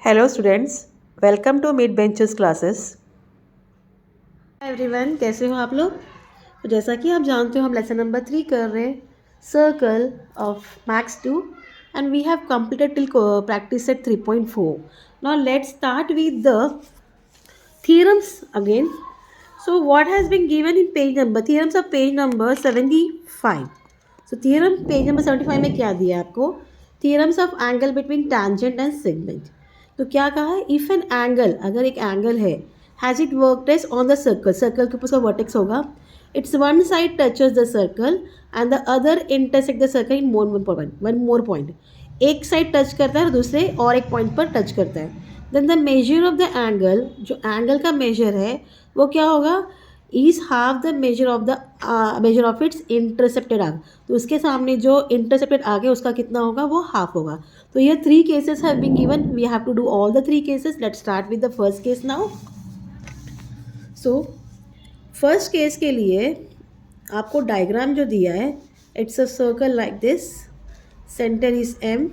Hello students, welcome to mid benches classes. Everyone, कैसे हो आप लोग? तो जैसा कि आप जानते हो हम लेसन नंबर 3 कर रहे हैं, circle of maths 2, and we have completed till practice set 3.4. Now let's start with the theorems again. So what has been given in page number, theorems of page number 75. So theorem page number 75 में क्या दिया है आपको? Theorems of angle between tangent and segment. तो क्या कहा है? If an angle, अगर एक angle है, has it vertex on the circle, circle के ऊपर उसका vertex होगा, its one side touches the circle and the other intersect the circle in one more point. एक साइड टच करता है और दूसरे और एक पॉइंट पर टच करता है. Then the measure of the angle, जो एंगल का मेजर है वो क्या होगा? Is half the measure of its intercepted arc. तो उसके सामने जो इंटरसेप्टेड आर्क है उसका कितना होगा? वो हाफ होगा. तो ये 3 cases have been given. We have to do all the 3 cases. Let's start with the first case now. So first case के लिए आपको डायग्राम जो दिया है, it's a circle like this. Centre is M.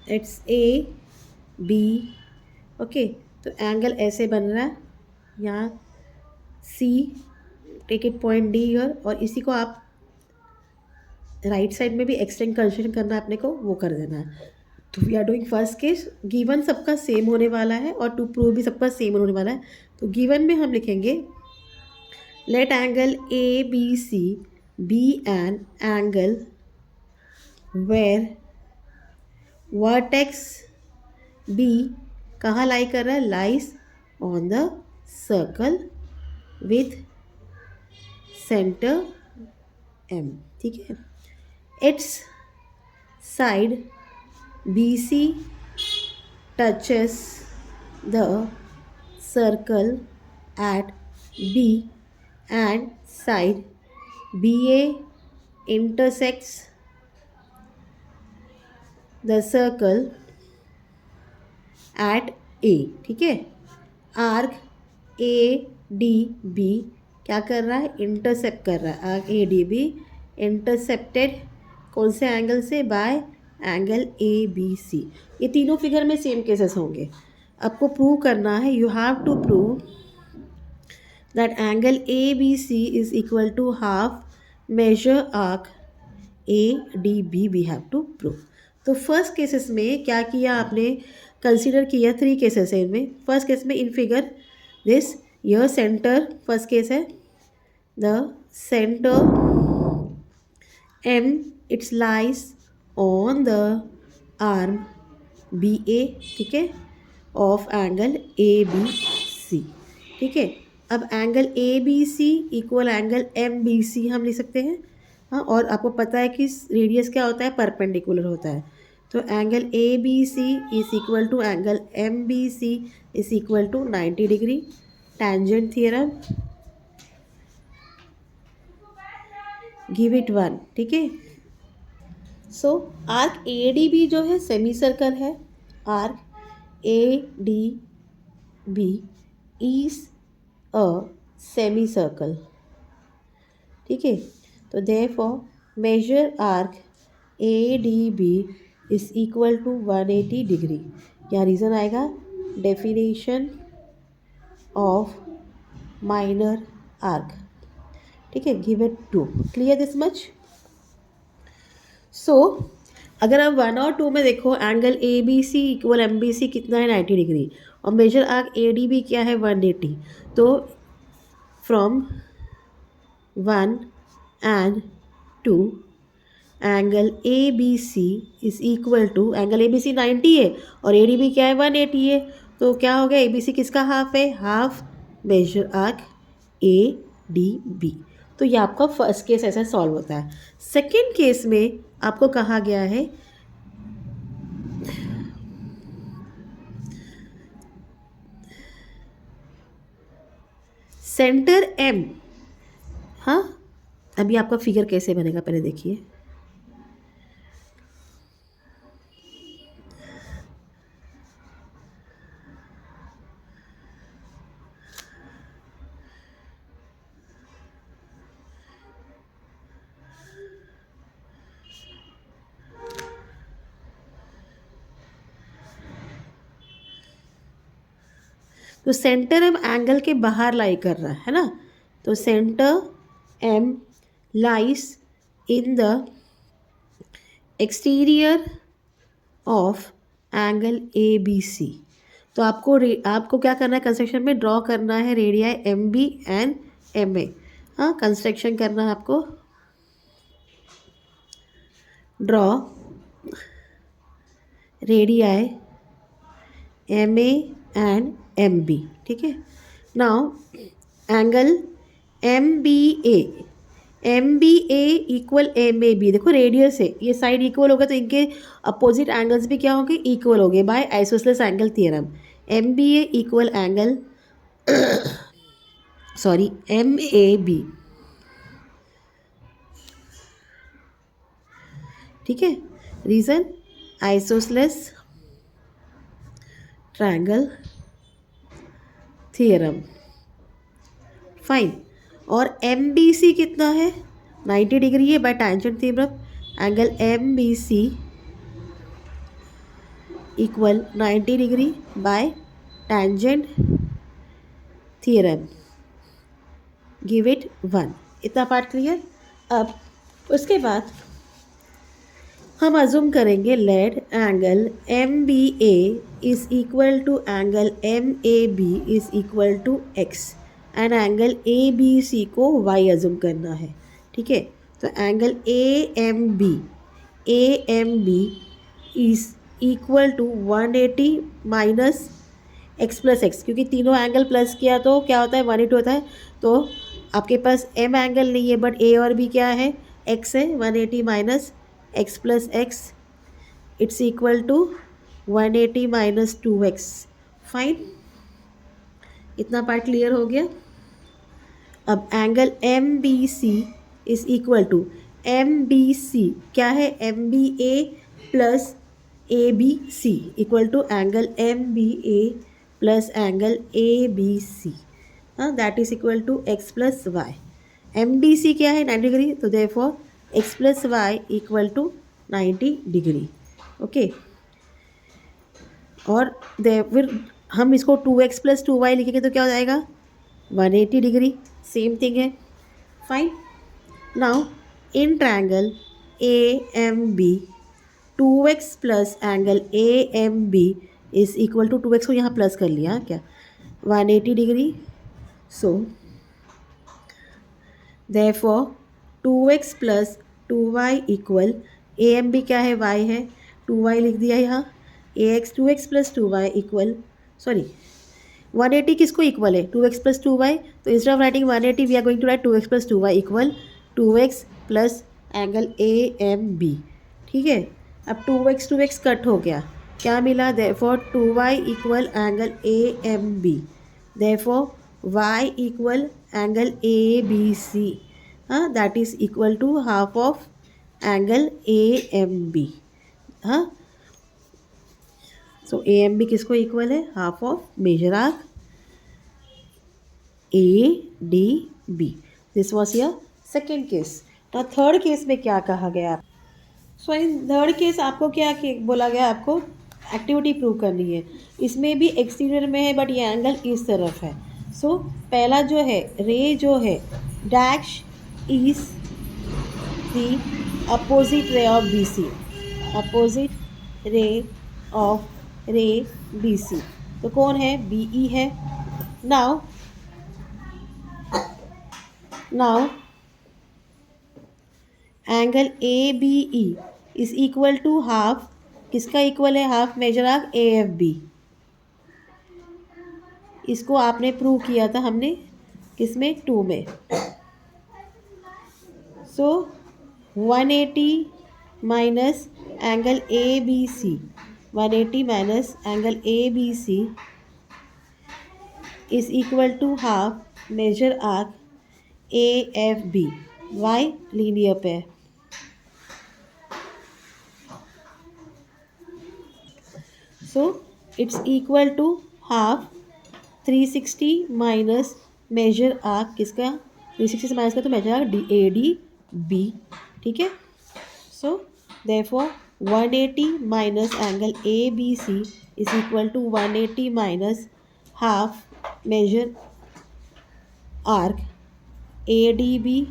It's A B. Okay, तो angle ऐसे बन रहा है. यहाँ C, take it point D here, और इसी को आप राइट साइड में भी एक्सटेंड कंस्ट्रक्शन करना है अपने को, वो कर देना है. तो we are doing first case. Given सबका सेम होने वाला है और टू प्रूव भी सबका सेम होने वाला है. तो गिवन में हम लिखेंगे let angle A B C be an angle where vertex B कहाँ लाई कर रहा है? Lies on the circle with centre M. ठीक है. Its side B C touches the circle at B and side B A intersects the circle at A. ठीक है. Arc A D B क्या कर रहा है? इंटरसेप्ट कर रहा है. Arc A D B intercepted कौन से एंगल से? By angle A B C. ये तीनों फिगर में सेम केसेस होंगे. आपको प्रूव करना है, you have to prove that angle A B C is equal to half measure arc A D B. We have to prove. तो first cases में क्या किया आपने? कंसीडर किया 3 केसेस है इनमें. फर्स्ट केस में इन फिगर दिस, यह सेंटर फर्स्ट केस है. The centre M it's lies on the arm B A. ठीक है. Of angle A B C. ठीक है. अब angle A B C equal angle M B C हम लिख सकते हैं. हाँ, और आपको पता है कि रेडियस क्या होता है? परपेंडिकुलर होता है. तो angle A B C is equal to angle M B C is equal to 90 degree. Tangent theorem, give it 1. ठीक है. So arc A D B जो है सेमी सर्कल है. Arc A D B is a semicircle. ठीक है. तो therefore measure arc A D B is equal to 180 degree. यहाँ reason आएगा डेफिनेशन ऑफ माइनर आर्क. ठीक है. Give it 2. Clear this much? So अगर आप 1 और 2 में देखो, angle A B C equal M B C कितना है? 90 डिग्री. और major arc A D B क्या है? 180. तो from 1 and 2 angle A B C is equal to, angle A B C 90 है और ए डी बी क्या है? 180 है. तो क्या हो गया? ए बी सी किसका हाफ है? Half measure arc A D B. तो ये आपका फर्स्ट केस ऐसा सॉल्व होता है. सेकेंड केस में आपको कहा गया है सेंटर एम. हाँ, अभी आपका फिगर कैसे बनेगा पहले देखिए. तो सेंटर एम एंगल के बाहर लाई कर रहा है ना, तो centre M lies in the exterior of angle A B C. तो आपको क्या करना है, कंस्ट्रक्शन में ड्रॉ करना है radii M B and M A. हाँ, कंस्ट्रक्शन करना है आपको, draw radii M A and M B. ठीक है, now angle M B A equal M A B. देखो रेडियस है, ये साइड इक्वल होगा तो इनके अपोजिट एंगल्स भी क्या होंगे, इक्वल होंगे by isosceles angle theorem. M B A equal angle sorry M A B. ठीक है, reason isosceles triangle theorem. Fine. और एम बी सी कितना है, 90 डिग्री है by tangent theorem. Angle M B C equal 90 degree by tangent theorem. Give it 1। इतना part clear. अब उसके बाद हम अज्यूम करेंगे let angle M B A is equal to angle M A B is equal to X and angle A B C को Y assume करना है। ठीक है, तो angle A M B is equal to 180 minus X plus X, क्योंकि तीनों angle plus किया तो क्या होता है, 180 होता है। तो आपके पास एम एंगल नहीं है बट ए और बी क्या है, एक्स है। 180 minus X plus X it's equal to 180 minus 2x। Fine, इतना पार्ट क्लियर हो गया। अब angle M B C is equal to M B C क्या है, M B A plus A B C equal to angle M B A plus angle A B C. हाँ, that is equal to X plus Y. M B C क्या है, 90 degree, तो therefore X plus Y equal to 90 degree. Okay, और फिर हम इसको 2x plus 2y लिखेंगे तो क्या हो जाएगा, 180 डिग्री। सेम थिंग है। Fine. Now in triangle A M B 2x plus angle A M B is equal to 2x को यहाँ प्लस कर लिया क्या, 180 degree. So therefore 2x plus 2y equal A M B क्या है, y है, 2y लिख दिया यहाँ। ax 2x plus 2y equal 180 किसको इक्वल है, 2x प्लस 2y। तो instead of writing 180 we are going to write 2x plus 2y equal 2x plus angle A M B. ठीक है, अब 2x कट हो गया, क्या मिला, therefore 2y equal angle A M B, therefore y equal angle A B C. हाँ, that is equal to half of angle A M B. हाँ, so A M B किसको इक्वल है, half of major arc A D B. This was your second case. तो third case में क्या कहा गया, सो in third case आपको क्या बोला गया, आपको एक्टिविटी प्रूव करनी है। इसमें भी एक्सटीरियर में है बट ये एंगल इस तरफ है। सो पहला जो है, रे जो है dash is the opposite ray of B C, opposite ray of ray B C. तो कौन है, बी ई है। Now angle A B E is equal to half, किसका इक्वल है, half measure arc A F B. इसको आपने prove किया था हमने किसमें, 2 में। So 180 minus angle A B C, 180 minus angle A B C is equal to half measure arc A F B. Y, linear पे। So it's equal to half 360 minus major arc किसका, 360 से minus का तो major arc D A D B. ठीक है, so therefore 180 minus angle A B C is equal to 180 minus half measure arc ADB.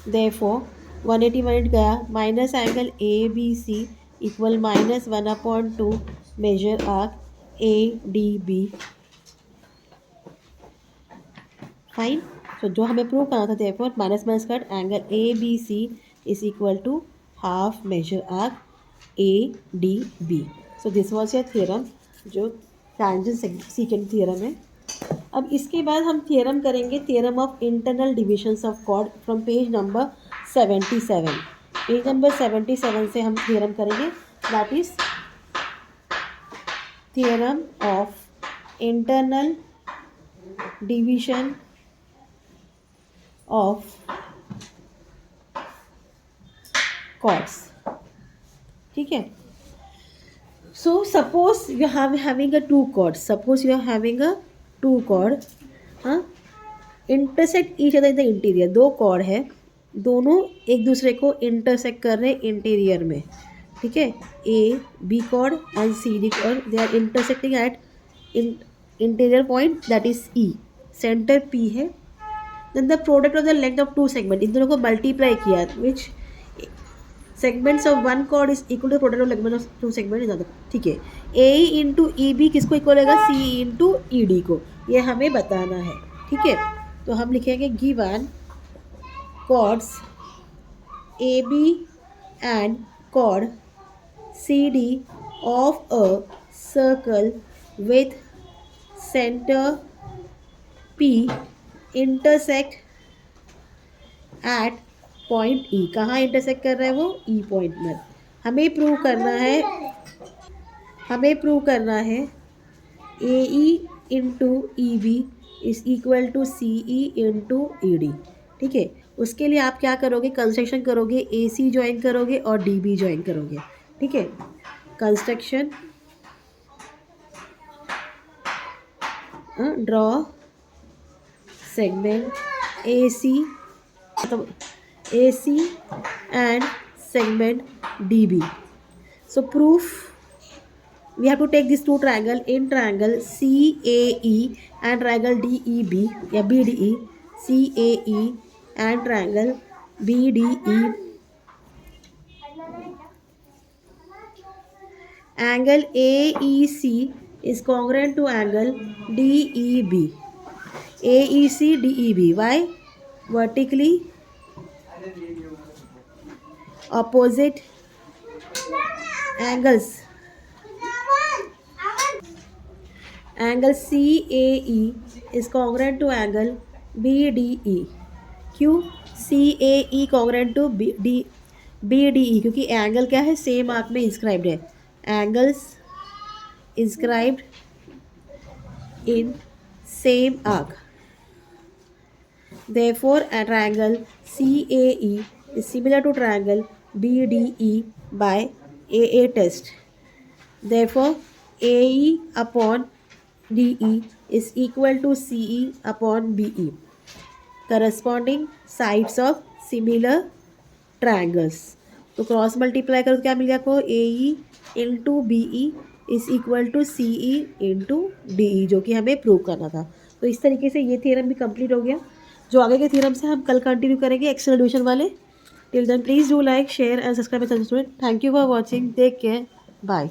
Therefore 180 मिनट गया minus angle ABC equal -1/2 major arc ADB. Fine. तो जो हमें prove करना था therefore minus minus cut angle ABC is equal to half measure arc ADB. So this was your theorem जो tangent secant theorem है. अब इसके बाद हम थ्योरम करेंगे theorem of internal divisions of chord from page number 77. Page number 77 से हम theorem करेंगे. That is theorem of internal division of chords. ठीक है. So suppose you having a two chord. Suppose you are having a two chord. हाँ, intersect each other in the interior. दो cord है, दोनों एक दूसरे को इंटरसेक्ट कर रहे हैं इंटीरियर में. ठीक है. A B chord and C D chord, they are intersecting at interior point that is E. Centre P है. Then the product of the length of two segment, इन दोनों को मल्टीप्लाई किया which segments of one chord is equal to product of segment of two segment is other. ठीक है. A into E B किसको equal होगा? C into E D को. ये हमें बताना है. ठीक है. तो हम लिखेंगे given chords AB and chord CD of a circle with center P intersect at point E. कहाँ intersect कर रहा है वो? E point में. हमें प्रूव करना है AE into EB is equal to CE into ED. ठीक है. उसके लिए आप क्या करोगे? कंस्ट्रक्शन करोगे, AC ज्वाइन करोगे और DB ज्वाइन करोगे. ठीक है. Construction, draw segment AC and segment DB. So proof we have to take these two triangle. In triangle CAE and triangle DEB या BDE, CAE and triangle BDE, angle AEC is congruent to angle DEB. AEC DEB. Why? Vertically opposite angles. Angle CAE is congruent to angle BDE. क्यों CAE congruent to BDE? क्योंकि angle क्या है? Same arc में inscribed है. Angles inscribed in same arc. Therefore, a triangle CAE is similar to triangle BDE by AA test. Therefore, AE upon DE is equal to CE upon BE. Corresponding sides of similar triangles. तो cross multiply करो तो क्या मिल गया आपको? AE into BE is equal to CE into DE, जो कि हमें प्रूव करना था. तो इस तरीके से ये थ्योरम भी कंप्लीट हो गया. जो आगे के थ्योरम से हम कल कंटिन्यू करेंगे एक्सटर्नल डिविजन वाले. Till then please do like, share and subscribe. Thank you for watching. Take care. Bye.